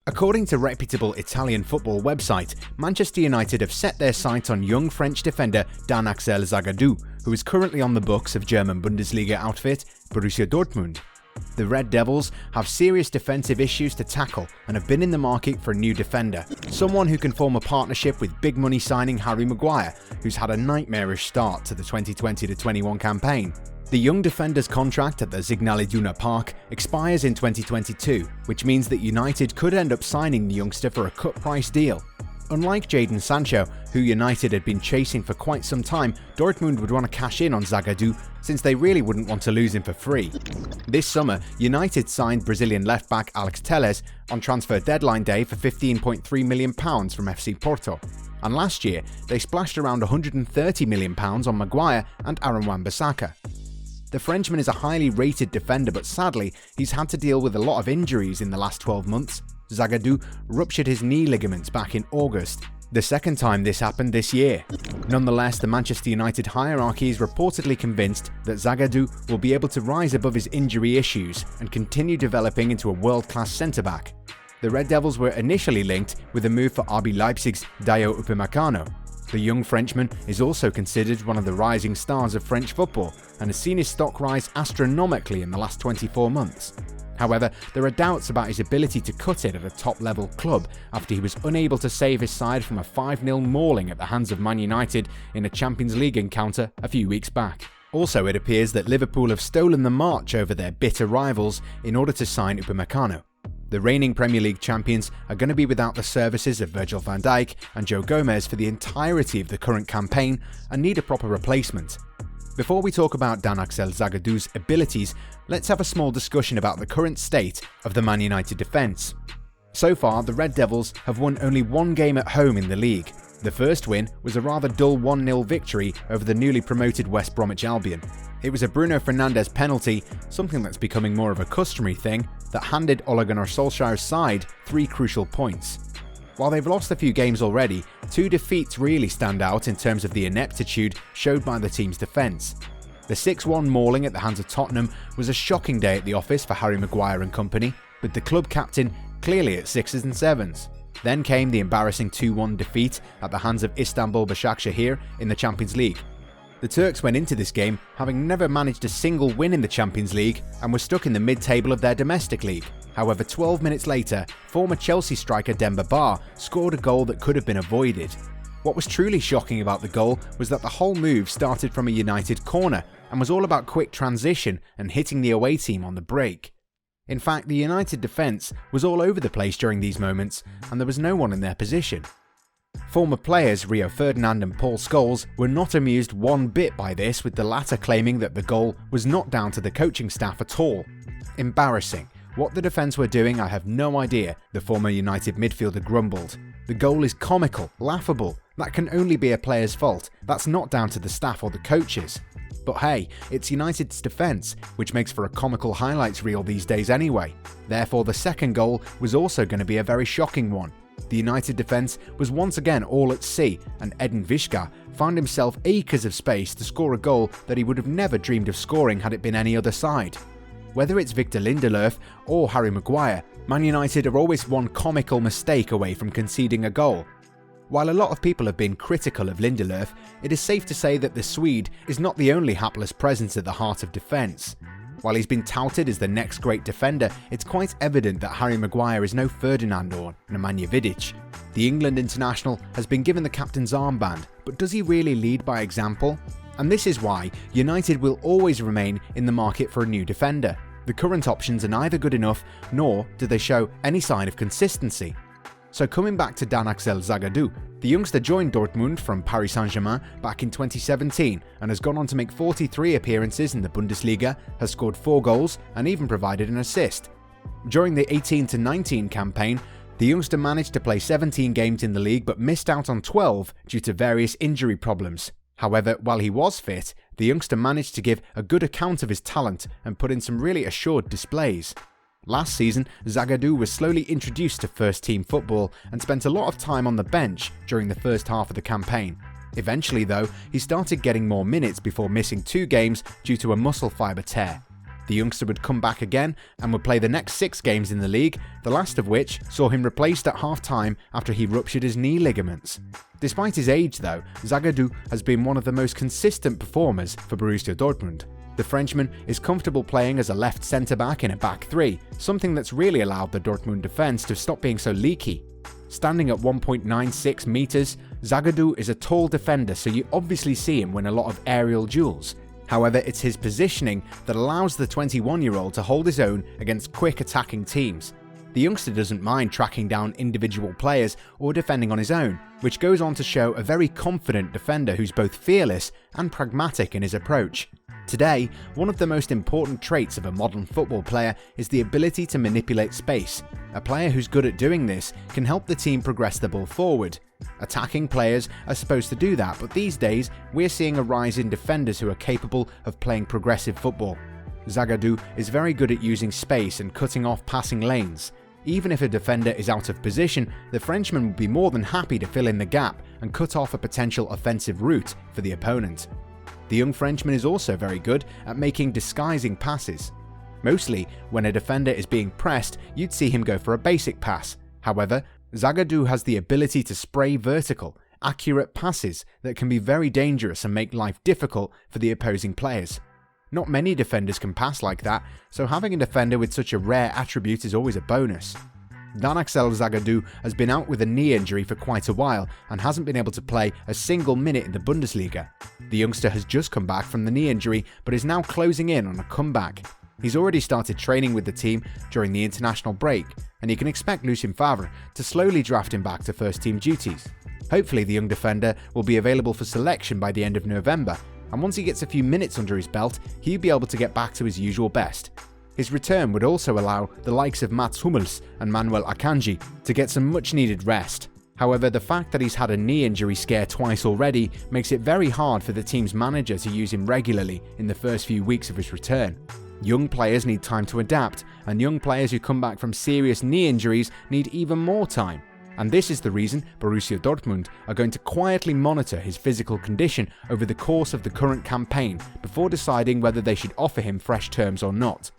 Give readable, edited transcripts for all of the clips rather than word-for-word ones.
According to reputable Italian football website, Manchester United have set their sights on young French defender Dan-Axel Zagadou, who is currently on the books of German Bundesliga outfit Borussia Dortmund. The Red Devils have serious defensive issues to tackle and have been in the market for a new defender, someone who can form a partnership with big money signing Harry Maguire, who's had a nightmarish start to the 2020-21 campaign. The young defender's contract at the Signal Iduna Park expires in 2022, which means that United could end up signing the youngster for a cut-price deal. Unlike Jadon Sancho, who United had been chasing for quite some time, Dortmund would want to cash in on Zagadou since they really wouldn't want to lose him for free. This summer, United signed Brazilian left-back Alex Telles on transfer deadline day for £15.3 million from FC Porto. And last year, they splashed around £130 million on Maguire and Bissaka. The Frenchman is a highly rated defender, but sadly, he's had to deal with a lot of injuries in the last 12 months. Zagadou ruptured his knee ligaments back in August, the second time this happened this year. Nonetheless, the Manchester United hierarchy is reportedly convinced that Zagadou will be able to rise above his injury issues and continue developing into a world-class centre-back. The Red Devils were initially linked with a move for RB Leipzig's Dayot Upamecano. The young Frenchman is also considered one of the rising stars of French football and has seen his stock rise astronomically in the last 24 months. However, there are doubts about his ability to cut it at a top-level club after he was unable to save his side from a 5-0 mauling at the hands of Man United in a Champions League encounter a few weeks back. Also, it appears that Liverpool have stolen the march over their bitter rivals in order to sign Upamecano. The reigning Premier League champions are going to be without the services of Virgil van Dijk and Joe Gomez for the entirety of the current campaign and need a proper replacement. Before we talk about Dan-Axel Zagadou's abilities, let's have a small discussion about the current state of the Man United defence. So far, the Red Devils have won only one game at home in the league. The first win was a rather dull 1-0 victory over the newly promoted West Bromwich Albion. It was a Bruno Fernandes penalty, something that's becoming more of a customary thing, that handed Ole Gunnar Solskjaer's side 3 crucial points. While they've lost a few games already, 2 defeats really stand out in terms of the ineptitude showed by the team's defence. The 6-1 mauling at the hands of Tottenham was a shocking day at the office for Harry Maguire and company, with the club captain clearly at 6s and 7s. Then came the embarrassing 2-1 defeat at the hands of Istanbul Başakşehir in the Champions League. The Turks went into this game having never managed a single win in the Champions League and were stuck in the mid-table of their domestic league. However, 12 minutes later, former Chelsea striker Demba Ba scored a goal that could have been avoided. What was truly shocking about the goal was that the whole move started from a United corner and was all about quick transition and hitting the away team on the break. In fact, the United defence was all over the place during these moments and there was no one in their position. Former players Rio Ferdinand and Paul Scholes were not amused one bit by this, with the latter claiming that the goal was not down to the coaching staff at all. Embarrassing. What the defence were doing, I have no idea, the former United midfielder grumbled. The goal is comical, laughable. That can only be a player's fault. That's not down to the staff or the coaches. But hey, it's United's defence, which makes for a comical highlights reel these days anyway. Therefore, the second goal was also going to be a very shocking one. The United defence was once again all at sea, and Edin Visca found himself acres of space to score a goal that he would have never dreamed of scoring had it been any other side. Whether it's Victor Lindelöf or Harry Maguire, Man United are always one comical mistake away from conceding a goal. While a lot of people have been critical of Lindelöf, it is safe to say that the Swede is not the only hapless presence at the heart of defence. While he's been touted as the next great defender, it's quite evident that Harry Maguire is no Ferdinand or Nemanja Vidic. The England international has been given the captain's armband, but does he really lead by example? And this is why United will always remain in the market for a new defender. The current options are neither good enough, nor do they show any sign of consistency. So coming back to Dan-Axel Zagadou, the youngster joined Dortmund from Paris Saint-Germain back in 2017 and has gone on to make 43 appearances in the Bundesliga, has scored 4 goals and even provided an assist. During the 18-19 campaign, the youngster managed to play 17 games in the league but missed out on 12 due to various injury problems. However, while he was fit, the youngster managed to give a good account of his talent and put in some really assured displays. Last season, Zagadou was slowly introduced to first-team football and spent a lot of time on the bench during the first half of the campaign. Eventually though, he started getting more minutes before missing 2 games due to a muscle fibre tear. The youngster would come back again and would play the next 6 games in the league, the last of which saw him replaced at half-time after he ruptured his knee ligaments. Despite his age though, Zagadou has been one of the most consistent performers for Borussia Dortmund. The Frenchman is comfortable playing as a left centre-back in a back 3, something that's really allowed the Dortmund defence to stop being so leaky. Standing at 1.96 metres, Zagadou is a tall defender, so you obviously see him win a lot of aerial duels. However, it's his positioning that allows the 21-year-old to hold his own against quick attacking teams. The youngster doesn't mind tracking down individual players or defending on his own, which goes on to show a very confident defender who's both fearless and pragmatic in his approach. Today, one of the most important traits of a modern football player is the ability to manipulate space. A player who's good at doing this can help the team progress the ball forward. Attacking players are supposed to do that, but these days we're seeing a rise in defenders who are capable of playing progressive football. Zagadou is very good at using space and cutting off passing lanes. Even if a defender is out of position, the Frenchman will be more than happy to fill in the gap and cut off a potential offensive route for the opponent. The young Frenchman is also very good at making disguising passes. Mostly, when a defender is being pressed, you'd see him go for a basic pass. However, Zagadou has the ability to spray vertical, accurate passes that can be very dangerous and make life difficult for the opposing players. Not many defenders can pass like that, so having a defender with such a rare attribute is always a bonus. Zagadou has been out with a knee injury for quite a while and hasn't been able to play a single minute in the Bundesliga. The youngster has just come back from the knee injury but is now closing in on a comeback. He's already started training with the team during the international break, and you can expect Lucien Favre to slowly draft him back to first team duties. Hopefully the young defender will be available for selection by the end of November, and once he gets a few minutes under his belt, he'll be able to get back to his usual best. His return would also allow the likes of Mats Hummels and Manuel Akanji to get some much needed rest. However, the fact that he's had a knee injury scare twice already makes it very hard for the team's manager to use him regularly in the first few weeks of his return. Young players need time to adapt, and young players who come back from serious knee injuries need even more time. And this is the reason Borussia Dortmund are going to quietly monitor his physical condition over the course of the current campaign before deciding whether they should offer him fresh terms or not.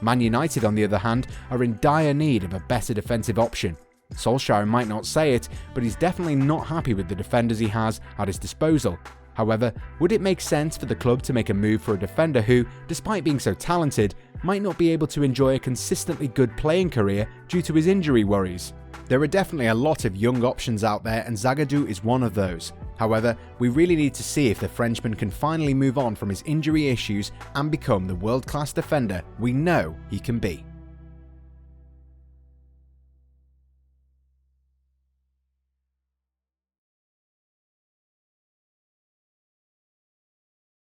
Man United, on the other hand, are in dire need of a better defensive option. Solskjaer might not say it, but he's definitely not happy with the defenders he has at his disposal. However, would it make sense for the club to make a move for a defender who, despite being so talented, might not be able to enjoy a consistently good playing career due to his injury worries? There are definitely a lot of young options out there, and Zagadou is one of those. However, we really need to see if the Frenchman can finally move on from his injury issues and become the world-class defender we know he can be.